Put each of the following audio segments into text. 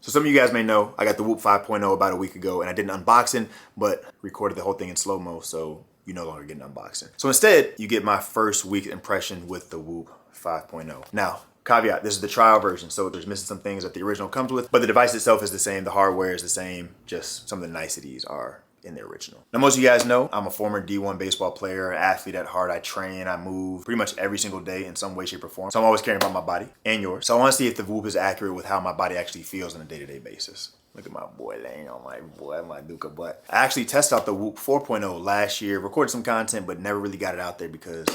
So some of you guys may know I got the Whoop 5.0 about a week ago, and I did an unboxing, but recorded the whole thing in slow-mo, so you no longer get an unboxing. So instead, you get my first week impression with the Whoop 5.0. Now, caveat, this is the trial version, so there's missing some things that the original comes with, but the device itself is the same, the hardware is the same, just some of the niceties are in the original. Now, most of you guys know I'm a former D1 baseball player, athlete at heart. I train, I move pretty much every single day in some way, shape, or form. So I'm always caring about my body and yours. So I want to see if the Whoop is accurate with how my body actually feels on a day-to-day basis. Look at my boy laying on my boy, my Duca butt. I actually tested out the Whoop 4.0 last year, recorded some content, but never really got it out there because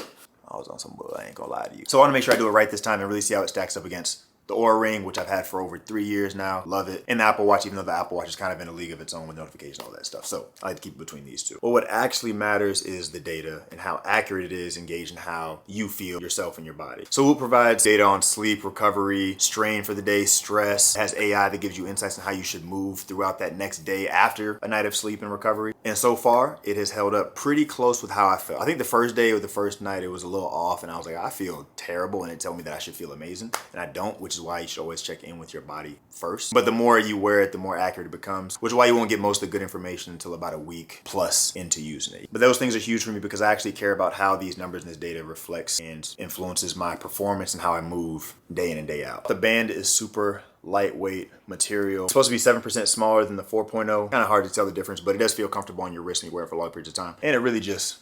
I was on some bull, I ain't gonna lie to you. So I want to make sure I do it right this time and really see how it stacks up against the Oura Ring, which I've had for over 3 years now. Love it. And the Apple Watch, even though the Apple Watch is kind of in a league of its own with notifications and all that stuff. So I like to keep it between these two. But what actually matters is the data and how accurate it is engaged in how you feel yourself and your body. So Whoop provides data on sleep, recovery, strain for the day, stress. It has AI that gives you insights on how you should move throughout that next day after a night of sleep and recovery. And so far, it has held up pretty close with how I felt. I think the first day or the first night, it was a little off and I was like, I feel terrible. And it told me that I should feel amazing. And I don't, which is why you should always check in with your body first. But the more you wear it, the more accurate it becomes, which is why you won't get most of the good information until about a week plus into using it. But those things are huge for me because I actually care about how these numbers and this data reflects and influences my performance and how I move day in and day out. The band is super lightweight material. It's supposed to be 7% smaller than the 4.0. Kind of hard to tell the difference, but it does feel comfortable on your wrist when you wear it for long periods of time. And it really just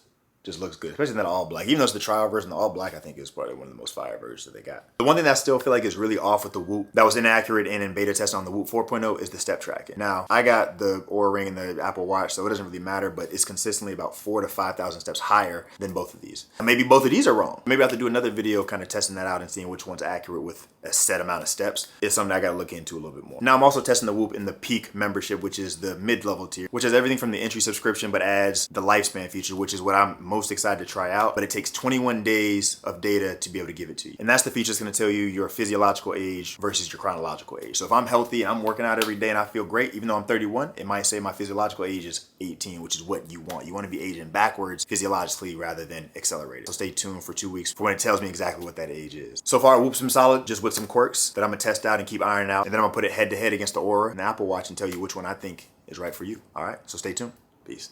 looks good, especially in that all black. Even though it's the trial version, the all black I think is probably one of the most fire versions that they got. The one thing that I still feel like is really off with the Whoop that was inaccurate and in beta testing on the Whoop 4.0 is the step tracking. Now, I got the Oura Ring and the Apple Watch, so it doesn't really matter, but it's consistently about 4,000 to 5,000 steps higher than both of these. And maybe both of these are wrong. Maybe I have to do another video kind of testing that out and seeing which one's accurate with a set amount of steps. It's something I gotta look into a little bit more. Now, I'm also testing the Whoop in the Peak membership, which is the mid-level tier, which has everything from the entry subscription, but adds the lifespan feature, which is what I'm most excited to try out, but it takes 21 days of data to be able to give it to you. And that's the feature that's gonna tell you your physiological age versus your chronological age. So if I'm healthy and I'm working out every day and I feel great, even though I'm 31, it might say my physiological age is 18, which is what you want. You wanna be aging backwards physiologically rather than accelerated. So stay tuned for 2 weeks for when it tells me exactly what that age is. So far, Whoop's been solid, just with some quirks that I'm gonna test out and keep ironing out. And then I'm gonna put it head to head against the Oura and the Apple Watch and tell you which one I think is right for you. All right, so stay tuned. Peace.